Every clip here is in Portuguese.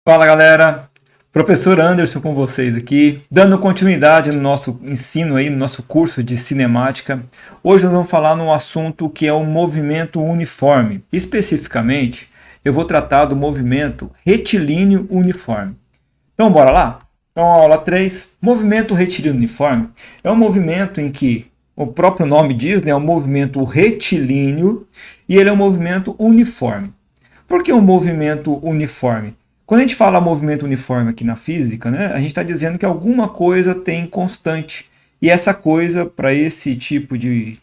Fala galera, professor Anderson com vocês aqui, dando continuidade no nosso ensino aí, no nosso curso de cinemática. Hoje nós vamos falar num assunto que é o movimento uniforme. Especificamente, eu vou tratar do movimento retilíneo uniforme. Então bora lá? Então aula 3, movimento retilíneo uniforme é um movimento em que o próprio nome diz, né, é um movimento retilíneo e ele é um movimento uniforme. Por que um movimento uniforme? Quando a gente fala movimento uniforme aqui na física, né, a gente está dizendo que alguma coisa tem constante. E essa coisa, para esse tipo de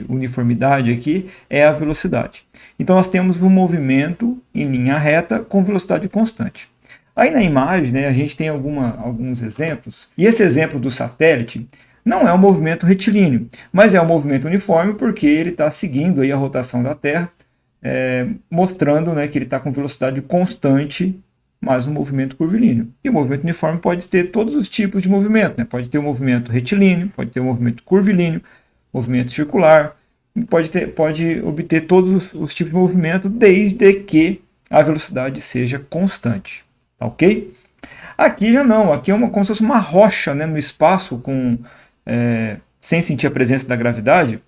uniformidade aqui, é a velocidade. Então nós temos um movimento em linha reta com velocidade constante. Aí na imagem, né, a gente tem alguns exemplos. E esse exemplo do satélite não é um movimento retilíneo, mas é um movimento uniforme porque ele está seguindo aí a rotação da Terra, mostrando, né, que ele está com velocidade constante, mas um movimento curvilíneo. E o movimento uniforme pode ter todos os tipos de movimento, né? Pode ter o movimento retilíneo, pode ter o movimento curvilíneo, movimento circular, pode obter todos os tipos de movimento desde que a velocidade seja constante, tá ok? Aqui já não, aqui é como se fosse uma rocha, né, no espaço, sem sentir a presença da gravidade.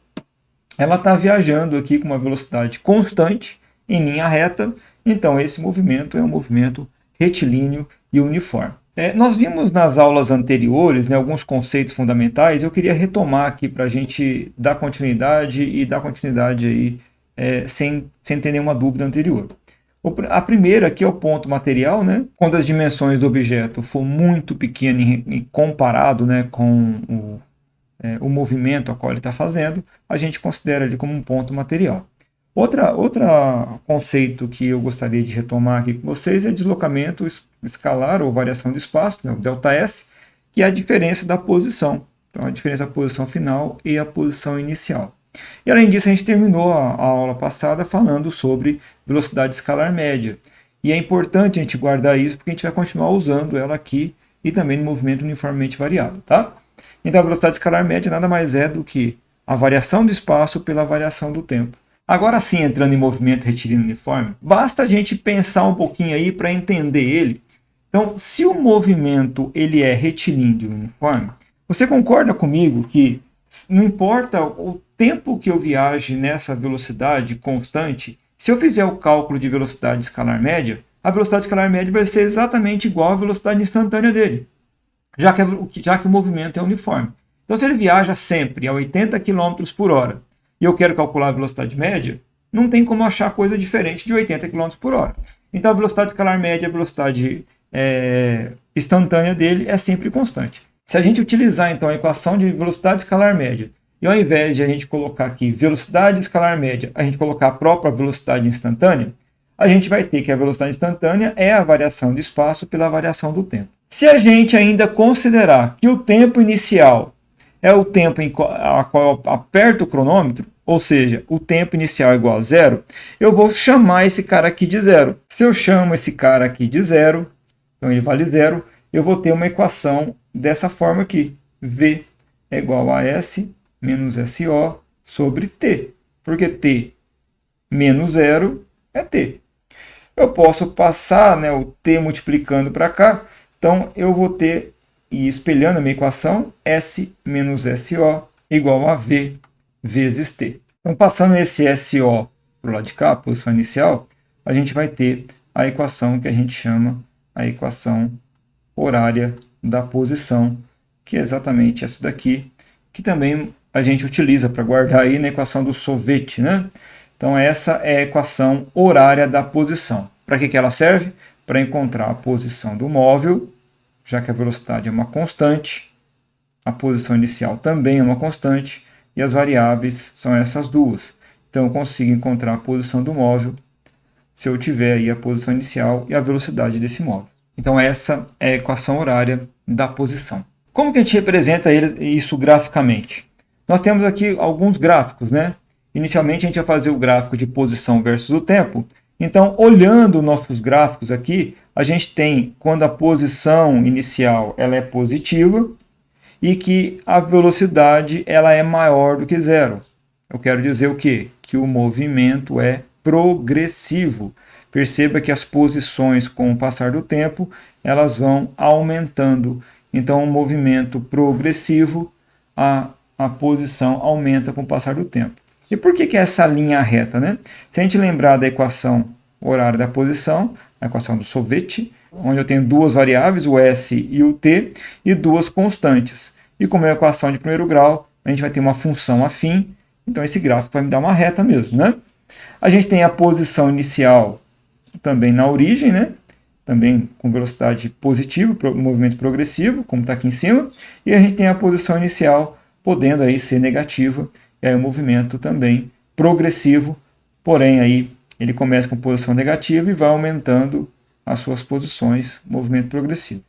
Ela está viajando aqui com uma velocidade constante, em linha reta, então esse movimento é um movimento retilíneo e uniforme. Nós vimos nas aulas anteriores, né, alguns conceitos fundamentais. Eu queria retomar aqui para a gente dar continuidade aí, sem ter nenhuma dúvida anterior. A primeira aqui é o ponto material, né? Quando as dimensões do objeto for muito pequeno comparado, né, com o movimento a qual ele está fazendo, a gente considera ele como um ponto material. Outro conceito que eu gostaria de retomar aqui com vocês é deslocamento escalar ou variação de espaço, né, o ΔS, que é a diferença da posição. Então, a diferença da posição final e a posição inicial. E além disso, a gente terminou a aula passada falando sobre velocidade escalar média. E é importante a gente guardar isso porque a gente vai continuar usando ela aqui e também no movimento uniformemente variado, tá? Então, a velocidade escalar média nada mais é do que a variação do espaço pela variação do tempo. Agora sim, entrando em movimento retilíneo uniforme, basta a gente pensar um pouquinho aí para entender ele. Então, se o movimento ele é retilíneo uniforme, você concorda comigo que não importa o tempo que eu viaje nessa velocidade constante, se eu fizer o cálculo de velocidade escalar média, a velocidade escalar média vai ser exatamente igual à velocidade instantânea dele, já que o movimento é uniforme. Então, se ele viaja sempre a 80 km por hora, e eu quero calcular a velocidade média, não tem como achar coisa diferente de 80 km por hora. Então a velocidade escalar média, a velocidade instantânea dele é sempre constante. Se a gente utilizar então a equação de velocidade escalar média, e ao invés de a gente colocar aqui velocidade escalar média, a gente colocar a própria velocidade instantânea, a gente vai ter que a velocidade instantânea é a variação de espaço pela variação do tempo. Se a gente ainda considerar que o tempo inicial é o tempo a qual eu aperto o cronômetro, ou seja, o tempo inicial é igual a zero, eu vou chamar esse cara aqui de zero. Se eu chamo esse cara aqui de zero, então ele vale zero, eu vou ter uma equação dessa forma aqui. V é igual a S menos SO sobre T, porque T menos zero é T. Eu posso passar, né, o T multiplicando para cá, então eu vou ter, e espelhando a minha equação, S menos SO igual a V vezes T. Então, passando esse SO para o lado de cá, a posição inicial, a gente vai ter a equação que a gente chama a equação horária da posição, que é exatamente essa daqui, que também a gente utiliza para guardar aí na equação do sorvete, né? Então, essa é a equação horária da posição. Para que ela serve? Para encontrar a posição do móvel, já que a velocidade é uma constante, a posição inicial também é uma constante, e as variáveis são essas duas. Então eu consigo encontrar a posição do móvel se eu tiver aí a posição inicial e a velocidade desse móvel. Então essa é a equação horária da posição. Como que a gente representa isso graficamente? Nós temos aqui alguns gráficos, né? Inicialmente a gente vai fazer o gráfico de posição versus o tempo. Então, olhando nossos gráficos aqui, a gente tem quando a posição inicial ela é positiva e que a velocidade ela é maior do que zero. Eu quero dizer o quê? Que o movimento é progressivo. Perceba que as posições, com o passar do tempo, elas vão aumentando. Então, um movimento progressivo, a posição aumenta com o passar do tempo. E por que é essa linha reta, né? Se a gente lembrar da equação horária da posição, a equação do Solveig, onde eu tenho duas variáveis, o S e o T, e duas constantes. E como é a equação de primeiro grau, a gente vai ter uma função afim, então esse gráfico vai me dar uma reta mesmo, né? A gente tem a posição inicial também na origem, né? Também com velocidade positiva, movimento progressivo, como está aqui em cima, e a gente tem a posição inicial podendo aí ser negativa, e aí o movimento também progressivo, porém aí ele começa com posição negativa e vai aumentando as suas posições, movimento progressivo.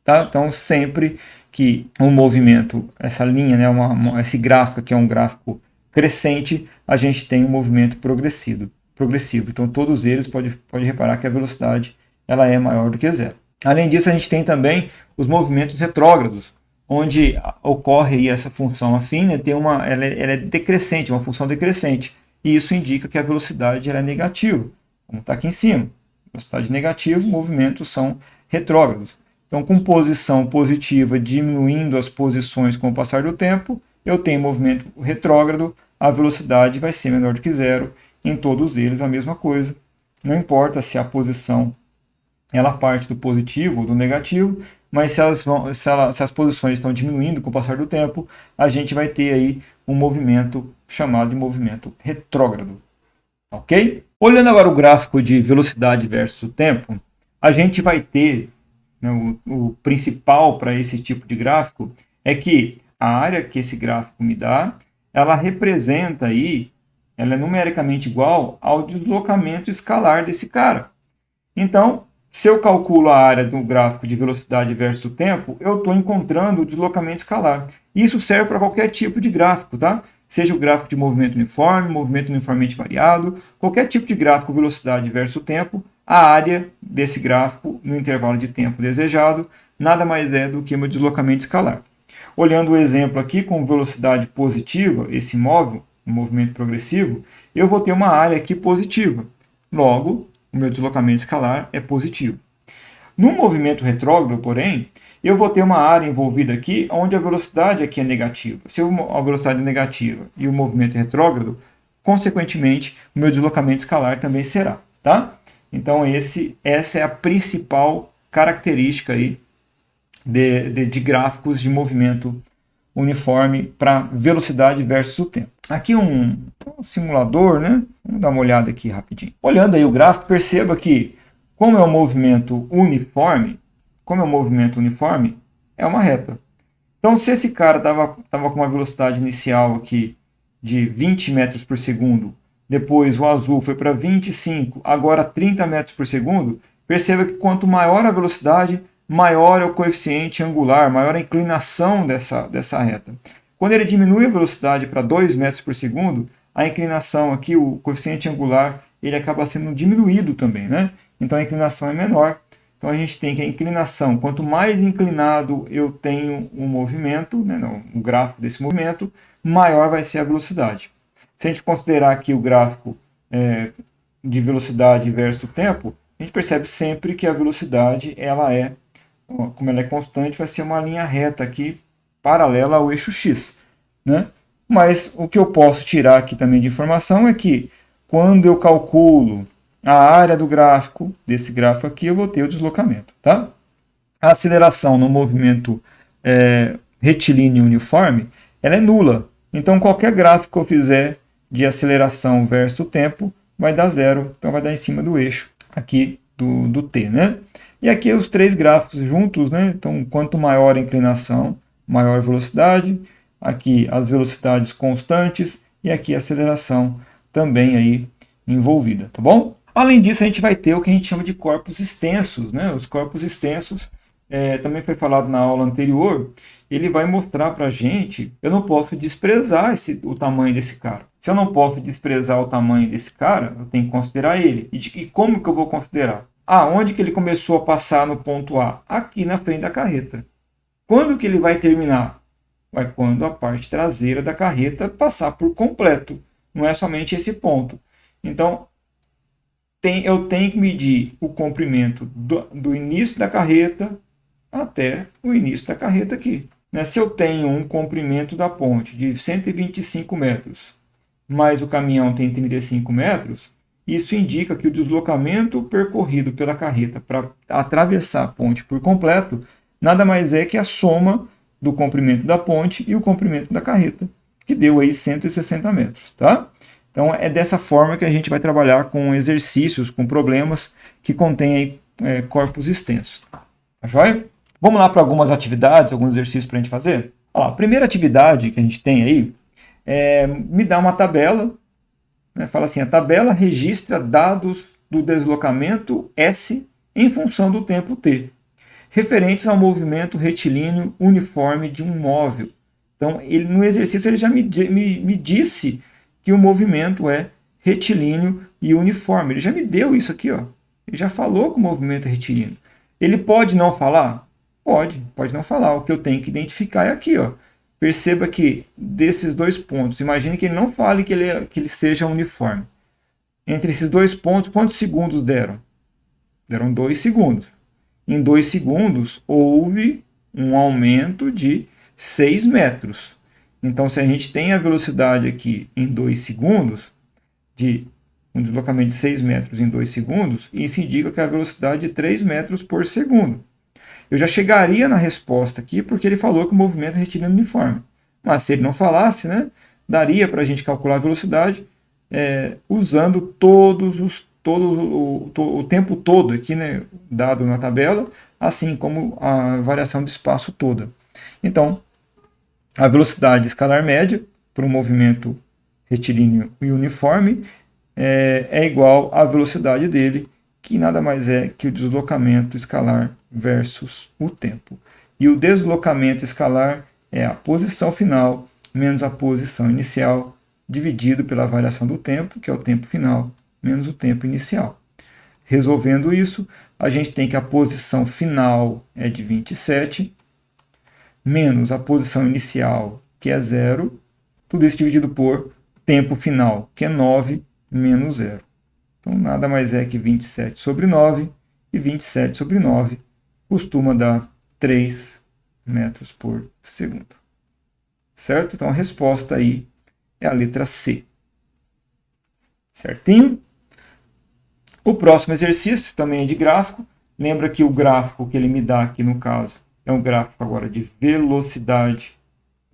Tá? Então, sempre que um movimento, essa linha, né, esse gráfico aqui é um gráfico crescente, a gente tem um movimento progressivo. Então, todos eles, pode reparar que a velocidade ela é maior do que zero. Além disso, a gente tem também os movimentos retrógrados, onde ocorre aí essa função afim, né, ela é decrescente, uma função decrescente, e isso indica que a velocidade ela é negativa, como está aqui em cima. Velocidade negativa, movimentos são retrógrados. Então, com posição positiva diminuindo as posições com o passar do tempo, eu tenho movimento retrógrado, a velocidade vai ser menor do que zero, em todos eles a mesma coisa. Não importa se a posição ela parte do positivo ou do negativo, mas se as posições estão diminuindo com o passar do tempo, a gente vai ter aí um movimento chamado de movimento retrógrado. Ok? Olhando agora o gráfico de velocidade versus tempo, a gente vai ter, né, o principal para esse tipo de gráfico é que a área que esse gráfico me dá, ela representa aí, ela é numericamente igual ao deslocamento escalar desse cara. Então, se eu calculo a área do gráfico de velocidade versus tempo, eu estou encontrando o deslocamento escalar. Isso serve para qualquer tipo de gráfico, tá? Seja o gráfico de movimento uniforme, movimento uniformemente variado, qualquer tipo de gráfico velocidade versus tempo, a área desse gráfico no intervalo de tempo desejado nada mais é do que o meu deslocamento escalar. Olhando o exemplo aqui com velocidade positiva, esse móvel, um movimento progressivo, eu vou ter uma área aqui positiva. Logo, o meu deslocamento escalar é positivo. No movimento retrógrado, porém, eu vou ter uma área envolvida aqui onde a velocidade aqui é negativa. Se a velocidade é negativa e o movimento é retrógrado, consequentemente, o meu deslocamento escalar também será. Tá? Então, essa é a principal característica aí de gráficos de movimento uniforme para velocidade versus o tempo. Aqui um simulador, né? Vamos dar uma olhada aqui rapidinho. Olhando aí o gráfico, perceba que como é um movimento uniforme, é uma reta. Então, se esse cara estava com uma velocidade inicial aqui de 20 metros por segundo, depois o azul foi para 25, agora 30 metros por segundo, perceba que quanto maior a velocidade, maior é o coeficiente angular, maior a inclinação dessa reta. Quando ele diminui a velocidade para 2 metros por segundo, a inclinação aqui, o coeficiente angular, ele acaba sendo diminuído também, né? Então a inclinação é menor. Então a gente tem que a inclinação, quanto mais inclinado eu tenho um movimento, né, o gráfico desse movimento, maior vai ser a velocidade. Se a gente considerar aqui o gráfico de velocidade versus tempo, a gente percebe sempre que a velocidade, como ela é constante, vai ser uma linha reta aqui, paralela ao eixo X, né? Mas o que eu posso tirar aqui também de informação é que quando eu calculo a área do gráfico, desse gráfico aqui, eu vou ter o deslocamento, tá? A aceleração no movimento retilíneo uniforme, ela é nula. Então, qualquer gráfico que eu fizer de aceleração versus o tempo vai dar zero, então vai dar em cima do eixo aqui do T, né? E aqui os três gráficos juntos, né? Então, quanto maior a inclinação, maior a velocidade. Aqui as velocidades constantes e aqui a aceleração também aí envolvida, tá bom? Além disso, a gente vai ter o que a gente chama de corpos extensos, né? Os corpos extensos, também foi falado na aula anterior, ele vai mostrar para a gente, eu não posso desprezar o tamanho desse cara. Se eu não posso desprezar o tamanho desse cara, eu tenho que considerar ele. E como que eu vou considerar? Onde que ele começou a passar no ponto A? Aqui na frente da carreta. Quando que ele vai terminar? Vai quando a parte traseira da carreta passar por completo. Não é somente esse ponto. Então, eu tenho que medir o comprimento do início da carreta até o início da carreta aqui. Né? Se eu tenho um comprimento da ponte de 125 metros, mas o caminhão tem 35 metros, isso indica que o deslocamento percorrido pela carreta para atravessar a ponte por completo nada mais é que a soma do comprimento da ponte e o comprimento da carreta, que deu aí 160 metros, tá? Então é dessa forma que a gente vai trabalhar com exercícios, com problemas que contêm aí, corpos extensos. Tá joia? Vamos lá para algumas atividades, alguns exercícios para a gente fazer? Ó, a primeira atividade que a gente tem aí me dá uma tabela, né? Fala assim, a tabela registra dados do deslocamento S em função do tempo T, referentes ao movimento retilíneo uniforme de um móvel. Então, no exercício ele já me disse que o movimento é retilíneo e uniforme. Ele já me deu isso aqui, ó. Ele já falou que o movimento é retilíneo. Ele pode não falar? Pode não falar. O que eu tenho que identificar é aqui, ó. Perceba que desses dois pontos, imagine que ele não fale que ele seja uniforme. Entre esses dois pontos, quantos segundos deram? Deram 2 segundos. Em 2 segundos, houve um aumento de 6 metros. Então, se a gente tem a velocidade aqui em 2 segundos, de um deslocamento de 6 metros em 2 segundos, isso indica que é a velocidade de 3 metros por segundo. Eu já chegaria na resposta aqui, porque ele falou que o movimento é retilíneo uniforme. Mas se ele não falasse, né, daria para a gente calcular a velocidade usando o tempo todo aqui, né, dado na tabela, assim como a variação de espaço toda. Então, a velocidade escalar média para um movimento retilíneo e uniforme é igual à velocidade dele, que nada mais é que o deslocamento escalar versus o tempo. E o deslocamento escalar é a posição final menos a posição inicial, dividido pela variação do tempo, que é o tempo final, menos o tempo inicial. Resolvendo isso, a gente tem que a posição final é de 27, menos a posição inicial, que é 0, tudo isso dividido por tempo final, que é 9, menos 0. Então, nada mais é que 27 sobre 9, e 27 sobre 9 costuma dar 3 metros por segundo. Certo? Então, a resposta aí é a letra C. Certinho? O próximo exercício também é de gráfico. Lembra que o gráfico que ele me dá aqui, no caso, é um gráfico agora de velocidade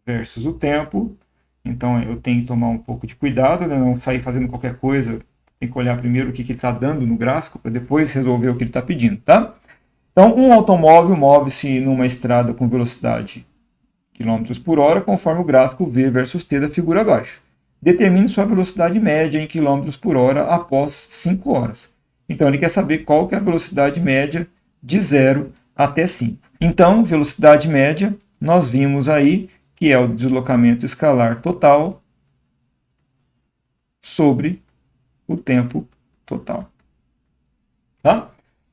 versus o tempo. Então, eu tenho que tomar um pouco de cuidado, né? Não sair fazendo qualquer coisa. Tem que olhar primeiro o que ele está dando no gráfico, para depois resolver o que ele está pedindo, tá? Então, um automóvel move-se numa estrada com velocidade km por hora, conforme o gráfico V versus T da figura abaixo. Determine sua velocidade média em km por hora após 5 horas. Então, ele quer saber qual que é a velocidade média de 0 até 5. Então, velocidade média, nós vimos aí que é o deslocamento escalar total sobre o tempo total. Tá?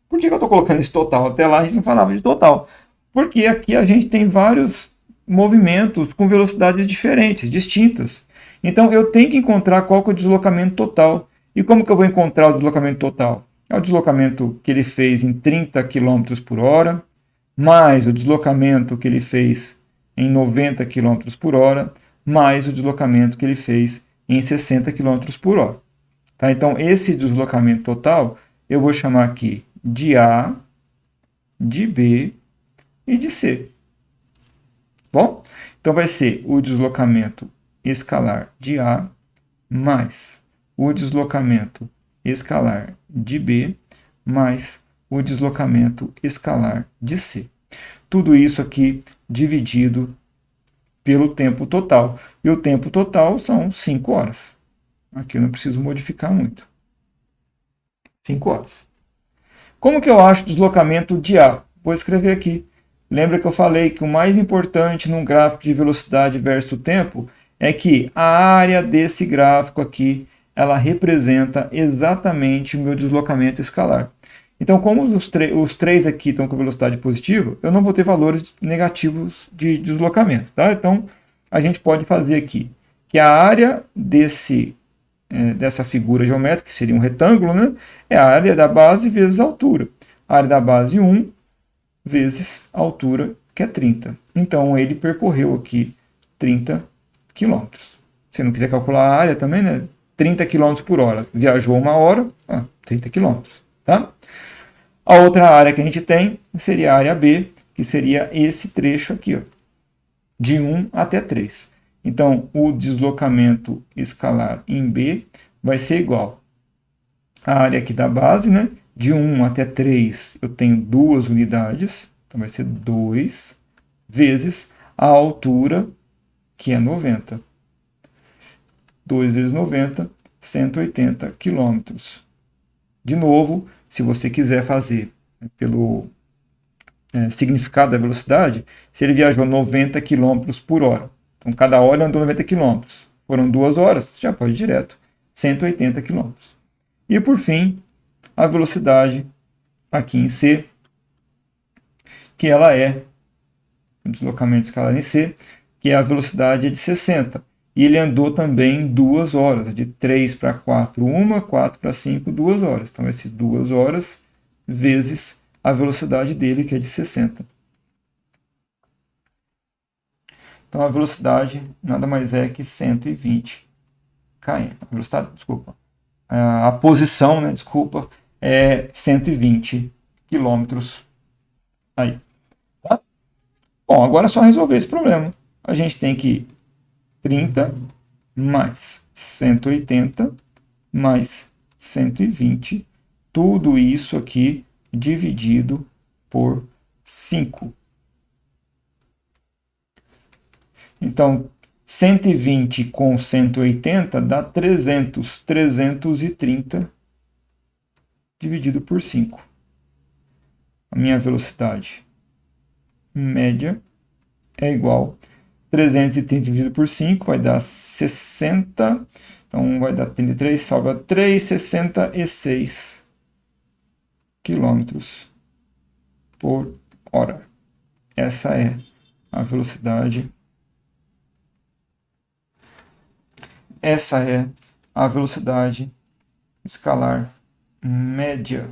Por que eu estou colocando esse total? Até lá a gente não falava de total. Porque aqui a gente tem vários movimentos com velocidades diferentes, distintas. Então eu tenho que encontrar qual que é o deslocamento total. E como que eu vou encontrar o deslocamento total? É o deslocamento que ele fez em 30 km por hora, mais o deslocamento que ele fez em 90 km por hora, mais o deslocamento que ele fez em 60 km por hora. Tá? Então, esse deslocamento total eu vou chamar aqui de A, de B e de C. Bom? Então, vai ser o deslocamento escalar de A mais o deslocamento escalar de B mais o deslocamento escalar de C. Tudo isso aqui dividido pelo tempo total. E o tempo total são 5 horas. Aqui eu não preciso modificar muito. 5 horas. Como que eu acho o deslocamento de A? Vou escrever aqui. Lembra que eu falei que o mais importante num gráfico de velocidade versus tempo é que a área desse gráfico aqui, ela representa exatamente o meu deslocamento escalar. Então, como os três aqui estão com velocidade positiva, eu não vou ter valores negativos de deslocamento. Tá? Então, a gente pode fazer aqui que a área desse dessa figura geométrica, que seria um retângulo, né? É a área da base vezes a altura. A área da base 1 vezes a altura, que é 30. Então, ele percorreu aqui 30 km. Se não quiser calcular a área também, né? 30 km por hora. Viajou 1 hora, 30 km. Tá? A outra área que a gente tem seria a área B, que seria esse trecho aqui, ó, de 1 até 3. Então, o deslocamento escalar em B vai ser igual à área aqui da base, né? De 1 até 3 eu tenho 2 unidades, então vai ser 2 vezes a altura, que é 90. 2 vezes 90, 180 km. De novo, se você quiser fazer pelo significado da velocidade, se ele viajou 90 km por hora, então cada hora andou 90 km, foram 2 horas, já pode ir direto, 180 km. E por fim, a velocidade aqui em C, que ela é o deslocamento escalar em C, que a velocidade é de 60. E ele andou também 2 horas, de 3 para 4, 1, 4 para 5, 2 horas. Então vai ser 2 horas vezes a velocidade dele, que é de 60. Então a velocidade nada mais é que 120 km. A velocidade, desculpa. A posição, né, desculpa, é 120 km aí. Tá? Bom, agora é só resolver esse problema. A gente tem que 30 mais 180 mais 120, tudo isso aqui dividido por 5. Então, 120 com 180 dá 300. 330 dividido por 5. A minha velocidade média é igual a 330 dividido por 5, vai dar 60. Então, vai dar 33, sobra 3, 66 km por hora. Essa é a velocidade. Essa é a velocidade escalar média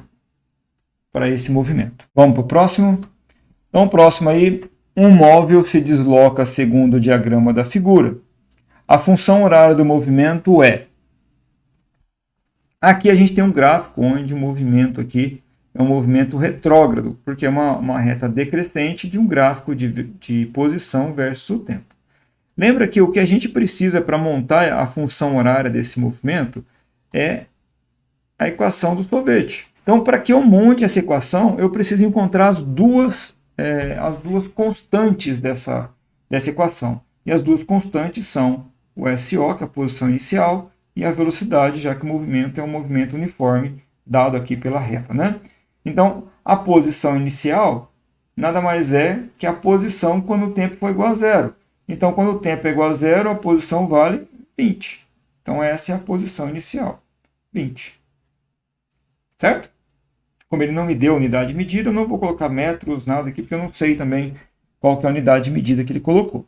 para esse movimento. Vamos para o próximo? Então, o próximo aí, um móvel se desloca segundo o diagrama da figura. A função horária do movimento é... Aqui a gente tem um gráfico onde o movimento aqui é um movimento retrógrado, porque é uma reta decrescente de um gráfico de posição versus o tempo. Lembra que o que a gente precisa para montar a função horária desse movimento é a equação do sorvete. Então, para que eu monte essa equação, eu preciso encontrar as duas constantes dessa equação. E as duas constantes são o SO, que é a posição inicial, e a velocidade, já que o movimento é um movimento uniforme, dado aqui pela reta, né? Então, a posição inicial nada mais é que a posição quando o tempo for igual a zero. Então, quando o tempo é igual a zero, a posição vale 20. Então, essa é a posição inicial, 20. Certo? Como ele não me deu unidade de medida, eu não vou colocar metros, nada aqui, porque eu não sei também qual que é a unidade de medida que ele colocou.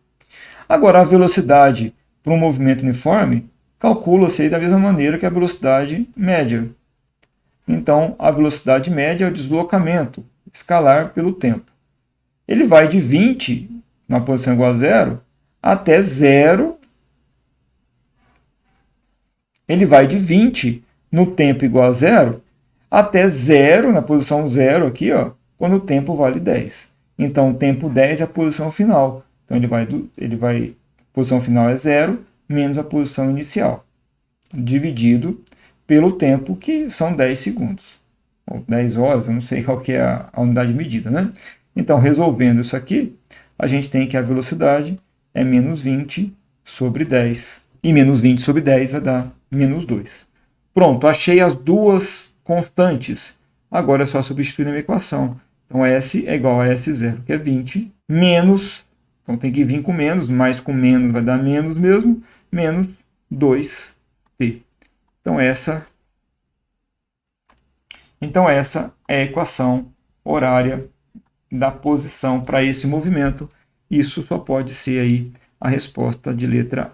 Agora, a velocidade para um movimento uniforme, calcula-se da mesma maneira que a velocidade média. Então, a velocidade média é o deslocamento escalar pelo tempo. Ele vai de 20, na posição igual a zero, até zero. Ele vai de 20 no tempo igual a zero, até zero, na posição zero aqui, ó, quando o tempo vale 10. Então, o tempo 10 é a posição final. Então, a posição final é zero, menos a posição inicial, dividido pelo tempo, que são 10 segundos. Ou 10 horas, eu não sei qual que é a unidade de medida, né? Então, resolvendo isso aqui, a gente tem que a velocidade é menos 20 sobre 10. E menos 20 sobre 10 vai dar menos 2. Pronto, achei as duas constantes. Agora é só substituir na minha equação. Então, S é igual a S0, que é 20, menos, então tem que vir com menos, mais com menos vai dar menos mesmo, menos 2t. Então, essa é a equação horária da posição para esse movimento. Isso só pode ser aí a resposta de letra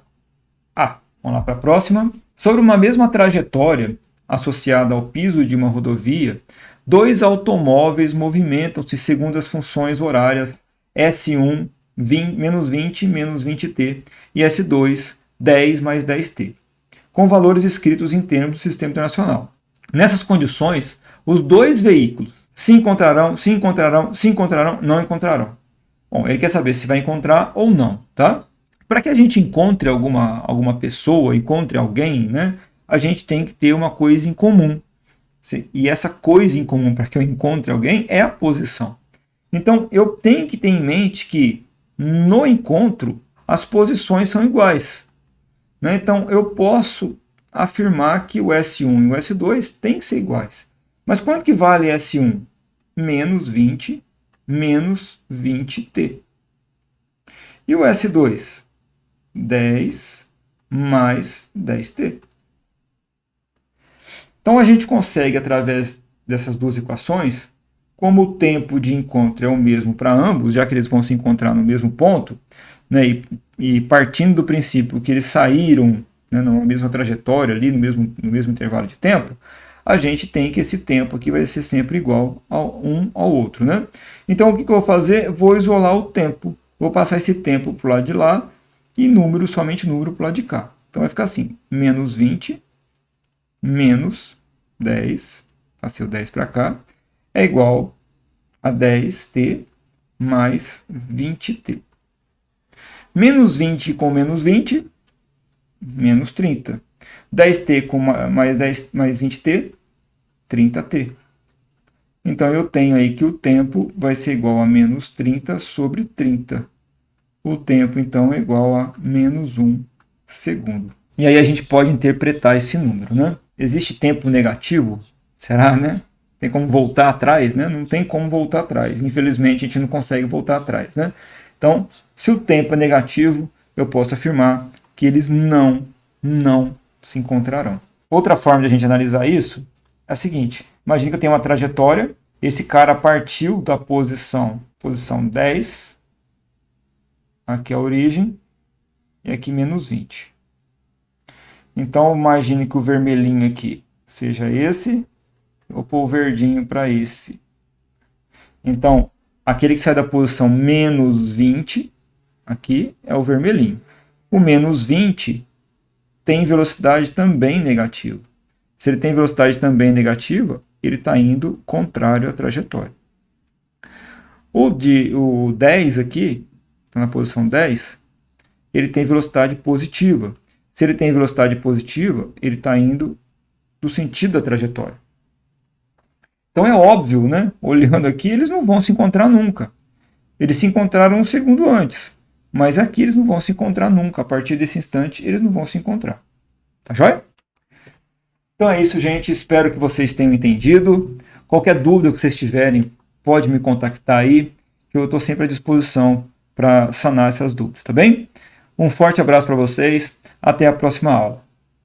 A. Vamos lá para a próxima. Sobre uma mesma trajetória associada ao piso de uma rodovia, dois automóveis movimentam-se segundo as funções horárias S1 menos 20 menos 20t e S2 10 mais 10t, com valores escritos em termos do sistema internacional. Nessas condições, os dois veículos se encontrarão, não encontrarão. Bom, ele quer saber se vai encontrar ou não, tá? Para que a gente encontre alguma pessoa, encontre alguém, né, a gente tem que ter uma coisa em comum. E essa coisa em comum para que eu encontre alguém é a posição. Então, eu tenho que ter em mente que no encontro as posições são iguais, né? Então, eu posso afirmar que o S1 e o S2 têm que ser iguais. Mas quanto que vale S1? Menos 20 menos 20t. E o S2? 10 mais 10t. Então a gente consegue, através dessas duas equações, como o tempo de encontro é o mesmo para ambos, já que eles vão se encontrar no mesmo ponto, né, e partindo do princípio que eles saíram, né, na mesma trajetória, ali no mesmo intervalo de tempo, a gente tem que esse tempo aqui vai ser sempre igual um ao outro. Né? Então o que eu vou fazer? Vou isolar o tempo. Vou passar esse tempo para o lado de lá e somente número para o lado de cá. Então vai ficar assim, menos 20 menos 10, passei o 10 para cá, é igual a 10t mais 20t. Menos 20 com menos 20, menos 30. 10t com mais 20t, 30t. Então eu tenho aí que o tempo vai ser igual a menos 30 sobre 30. O tempo, então, é igual a menos 1 segundo. E aí a gente pode interpretar esse número, né? Existe tempo negativo? Será, né? Tem como voltar atrás, né? Não tem como voltar atrás. Infelizmente, a gente não consegue voltar atrás, né? Então, se o tempo é negativo, eu posso afirmar que eles não se encontrarão. Outra forma de a gente analisar isso é a seguinte. Imagina que eu tenho uma trajetória, esse cara partiu da posição 10, aqui é a origem, e aqui menos 20. Então, imagine que o vermelhinho aqui seja esse, eu vou pôr o verdinho para esse. Então, aquele que sai da posição menos 20, aqui é o vermelhinho. O menos 20 tem velocidade também negativa. Se ele tem velocidade também negativa, ele está indo contrário à trajetória. O 10 aqui, está na posição 10, ele tem velocidade positiva. Se ele tem velocidade positiva, ele está indo do sentido da trajetória. Então é óbvio, né? Olhando aqui, eles não vão se encontrar nunca. Eles se encontraram um segundo antes, mas aqui eles não vão se encontrar nunca. A partir desse instante, eles não vão se encontrar. Tá joia? Então é isso, gente. Espero que vocês tenham entendido. Qualquer dúvida que vocês tiverem, pode me contactar aí, que eu estou sempre à disposição para sanar essas dúvidas, tá bem? Um forte abraço para vocês. Até a próxima aula.